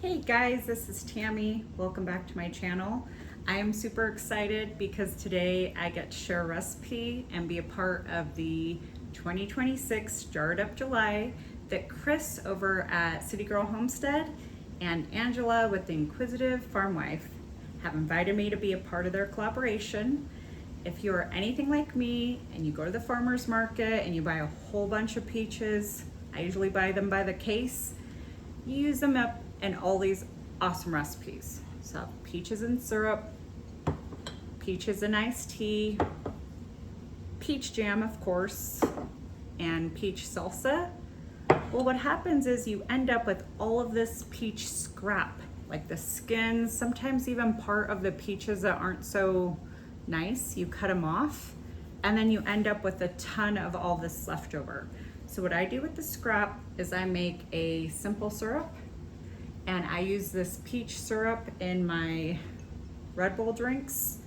Hey guys, this is Tammy. Welcome back to my channel. I am super excited because today I get to share a recipe and be a part of the 2026 Jarred Up July that Chris over at City Girl Homestead and Angela with the Inquisitive Farmwife have invited me to be a part of their collaboration. If you're anything like me and you go to the farmer's market and you buy a whole bunch of peaches, I usually buy them by the case, you use them up in all these awesome recipes. So peaches and syrup, peaches and iced tea, peach jam of course, and peach salsa. Well, what happens is you end up with all of this peach scrap, like the skins, sometimes even part of the peaches that aren't so nice, you cut them off, and then you end up with a ton of all this leftover. So what I do with the scrap is I make a simple syrup, and I use this peach syrup in my Red Bull drinks.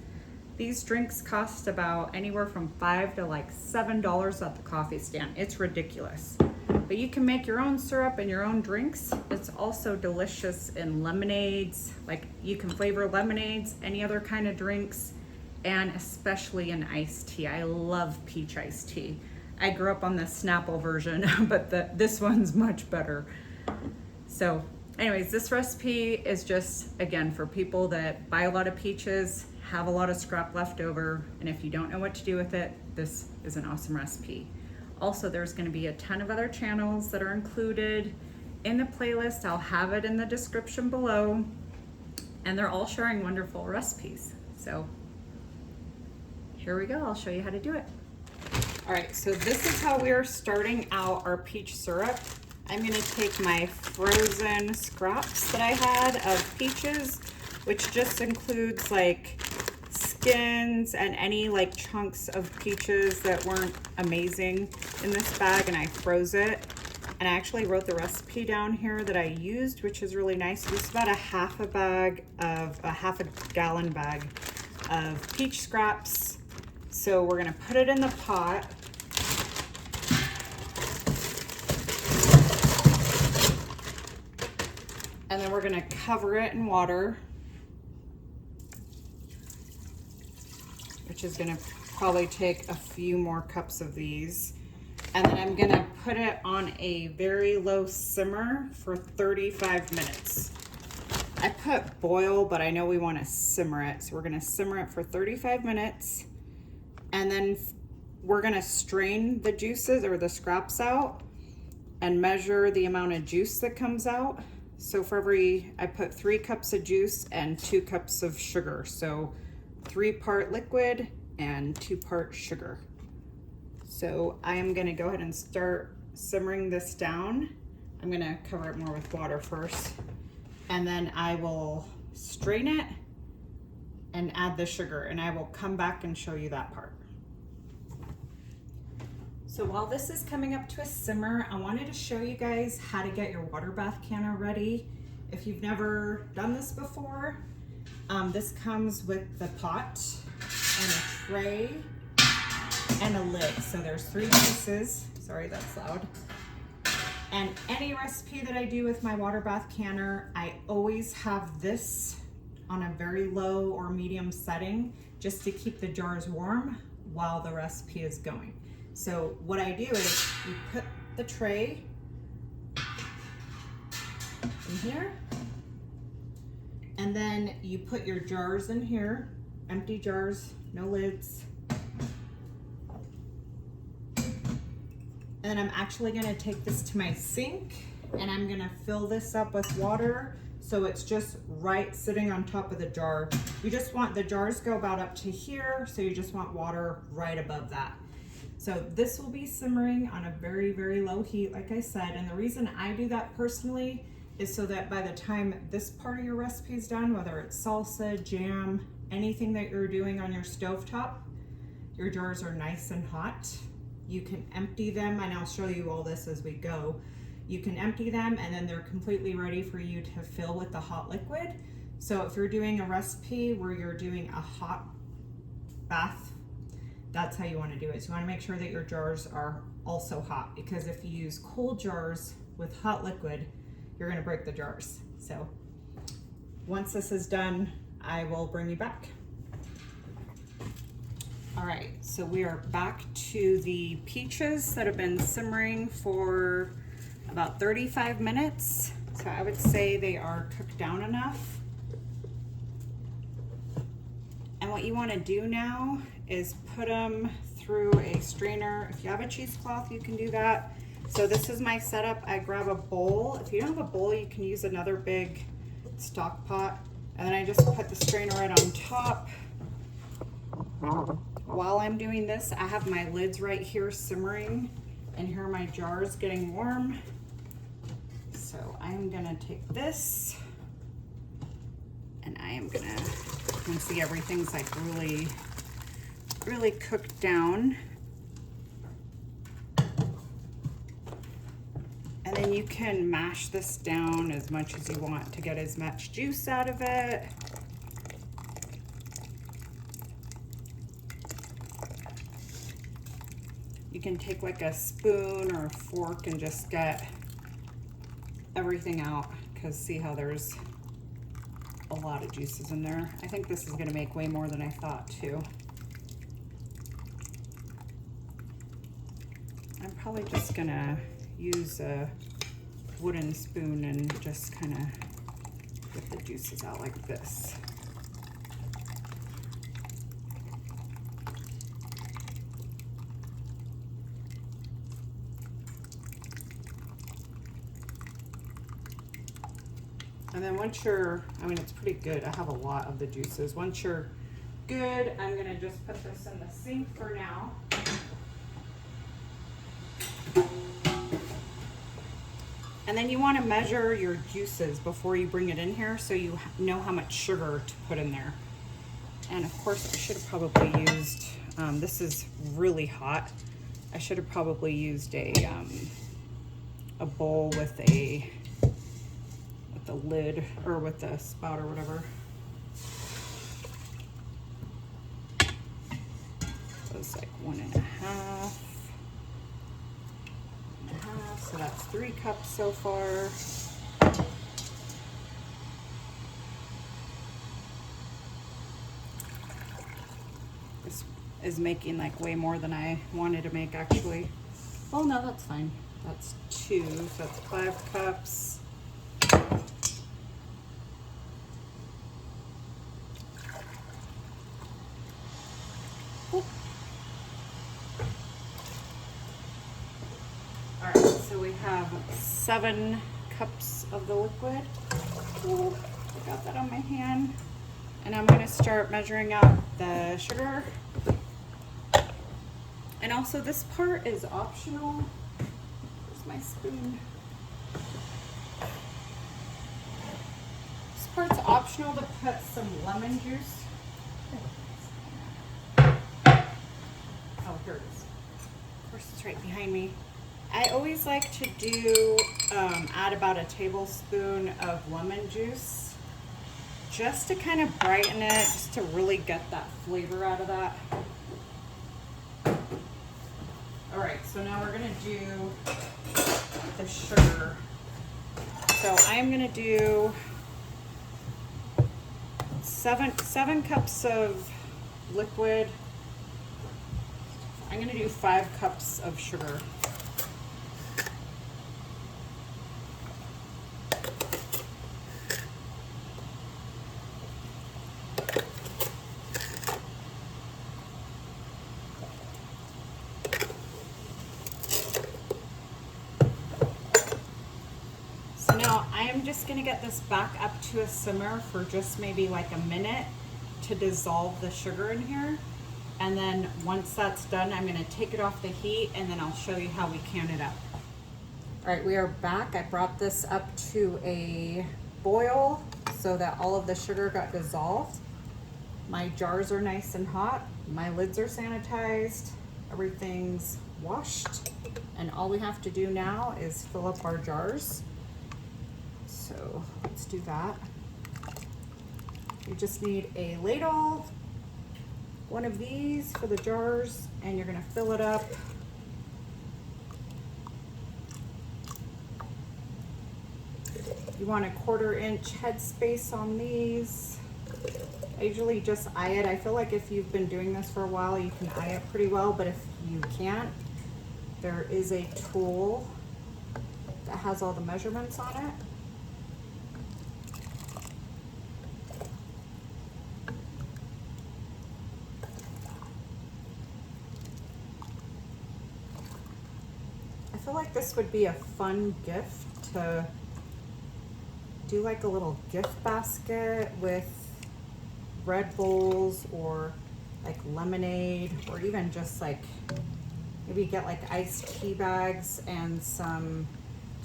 These drinks cost about anywhere from $5 to like $7 at the coffee stand. It's ridiculous. But you can make your own syrup and your own drinks. It's also delicious in lemonades. Like you can flavor lemonades, any other kind of drinks, and especially in iced tea. I love peach iced tea. I grew up on the Snapple version, but this one's much better. So anyways, this recipe is just, again, for people that buy a lot of peaches, have a lot of scrap left over, and if you don't know what to do with it, this is an awesome recipe. Also, there's gonna be a ton of other channels that are included in the playlist. I'll have it in the description below, and they're all sharing wonderful recipes. So here we go, I'll show you how to do it. All right, so this is how we are starting out our peach syrup. I'm gonna take my frozen scraps that I had of peaches, which just includes like skins and any like chunks of peaches that weren't amazing in this bag, and I froze it. And I actually wrote the recipe down here that I used, which is really nice. This is about a half a gallon bag of peach scraps. So we're gonna put it in the pot. And then we're gonna cover it in water, which is gonna probably take a few more cups of these. And then I'm gonna put it on a very low simmer for 35 minutes. I put boil, but I know we wanna simmer it. So we're gonna simmer it for 35 minutes. And then we're gonna strain the juices or the scraps out and measure the amount of juice that comes out. So for I put 3 cups of juice and 2 cups of sugar. So 3 part liquid and 2 part sugar. So I am gonna go ahead and start simmering this down. I'm gonna cover it more with water first. And then I will strain it and add the sugar, and I will come back and show you that part. So while this is coming up to a simmer, I wanted to show you guys how to get your water bath canner ready. If you've never done this before, this comes with the pot and a tray and a lid. So there's 3 pieces. Sorry, that's loud. And any recipe that I do with my water bath canner, I always have this on a very low or medium setting just to keep the jars warm while the recipe is going. So what I do is you put the tray in here, and then you put your jars in here, empty jars, no lids. And then I'm actually gonna take this to my sink and I'm gonna fill this up with water so it's just right sitting on top of the jar. You just want the jars go about up to here, so you just want water right above that. So this will be simmering on a very, very low heat, like I said. And the reason I do that personally is so that by the time this part of your recipe is done, whether it's salsa, jam, anything that you're doing on your stovetop, your jars are nice and hot. You can empty them, and I'll show you all this as we go. You can empty them, and then they're completely ready for you to fill with the hot liquid. So if you're doing a recipe where you're doing a hot bath, that's how you want to do it. So you want to make sure that your jars are also hot, because if you use cold jars with hot liquid, you're going to break the jars. So once this is done, I will bring you back. All right, so we are back to the peaches that have been simmering for about 35 minutes. So I would say they are cooked down enough. And what you want to do now is put them through a strainer. If you have a cheesecloth, you can do that. So this is my setup. I grab a bowl. If you don't have a bowl, you can use another big stock pot. And then I just put the strainer right on top. While I'm doing this, I have my lids right here simmering, and here are my jars getting warm. So I'm gonna take this, and I am gonna, you can see everything's like really cooked down. And then you can mash this down as much as you want to get as much juice out of it. You can take like a spoon or a fork and just get everything out, because see how there's a lot of juices in there. I think this is gonna make way more than I thought too. I'm probably just gonna use a wooden spoon and just kind of get the juices out like this. And then once you're, I mean, it's pretty good. I have a lot of the juices. Once you're good, I'm gonna just put this in the sink for now. And then you want to measure your juices before you bring it in here so you know how much sugar to put in there. And of course I should have probably used, this is really hot. I should have probably used a bowl with the lid, or with the spout or whatever. So it's like 1.5. So that's 3 cups so far. This is making like way more than I wanted to make actually. Oh no, that's fine. That's 2, so that's 5 cups. All right, so we have 7 cups of the liquid. Oh, I got that on my hand. And I'm gonna start measuring out the sugar. And also this part is optional. Where's my spoon? This part's optional to put some lemon juice. Oh, here it is. Of course, it's right behind me. I always like to do, add about a tablespoon of lemon juice just to kind of brighten it, just to really get that flavor out of that. All right, so now we're gonna do the sugar. So I'm gonna do 7 cups of liquid. I'm gonna do 5 cups of sugar. I'm just gonna get this back up to a simmer for just maybe like a minute to dissolve the sugar in here. And then once that's done, I'm gonna take it off the heat and then I'll show you how we can it up. All right, we are back. I brought this up to a boil so that all of the sugar got dissolved. My jars are nice and hot. My lids are sanitized. Everything's washed. And all we have to do now is fill up our jars. So let's do that. You just need a ladle, one of these for the jars, and you're gonna fill it up. You want a 1/4 inch headspace on these. I usually just eye it. I feel like if you've been doing this for a while, you can eye it pretty well, but if you can't, there is a tool that has all the measurements on it. I feel like this would be a fun gift to do, like a little gift basket with Red Bulls or like lemonade, or even just like maybe get like iced tea bags and some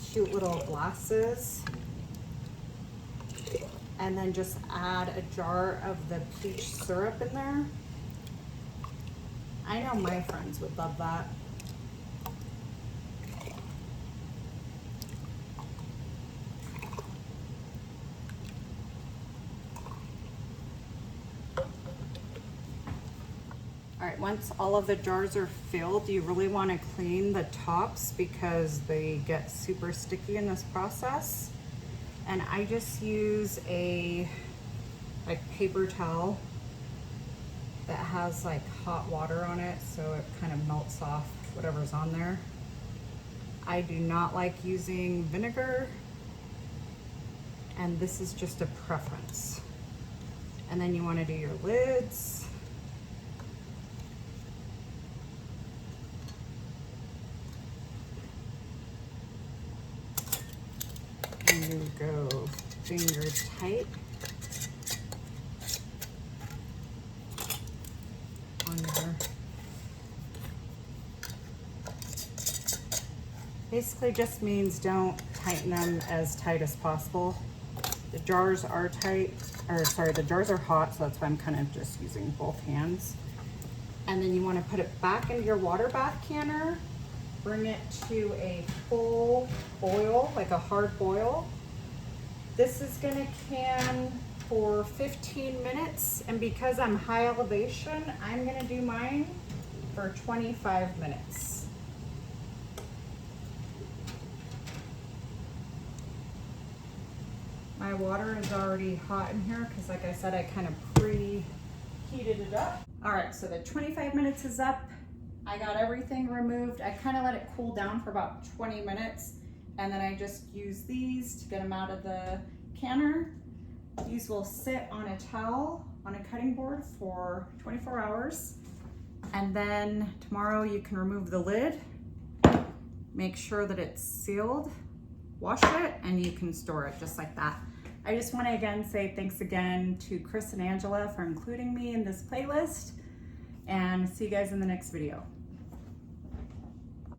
cute little glasses, and then just add a jar of the peach syrup in there. I know my friends would love that. All right, once all of the jars are filled, you really want to clean the tops because they get super sticky in this process. And I just use a paper towel that has like hot water on it, so it kind of melts off whatever's on there. I do not like using vinegar, and this is just a preference. And then you want to do your lids. And you go finger tight on your, basically just means don't tighten them as tight as possible. The jars are tight, or sorry, the jars are hot, so that's why I'm kind of just using both hands. And then you want to put it back into your Waterbath canner. Bring it to a full boil, like a hard boil. This is gonna can for 15 minutes, and because I'm high elevation, I'm gonna do mine for 25 minutes. My water is already hot in here because, like I said, I kind of preheated it up. All right, so the 25 minutes is up. I got everything removed. I kind of let it cool down for about 20 minutes, and then I just use these to get them out of the canner. These will sit on a towel on a cutting board for 24 hours. And then tomorrow you can remove the lid, make sure that it's sealed, wash it, and you can store it just like that. I just want to again say thanks again to Chris and Angela for including me in this playlist, and see you guys in the next video.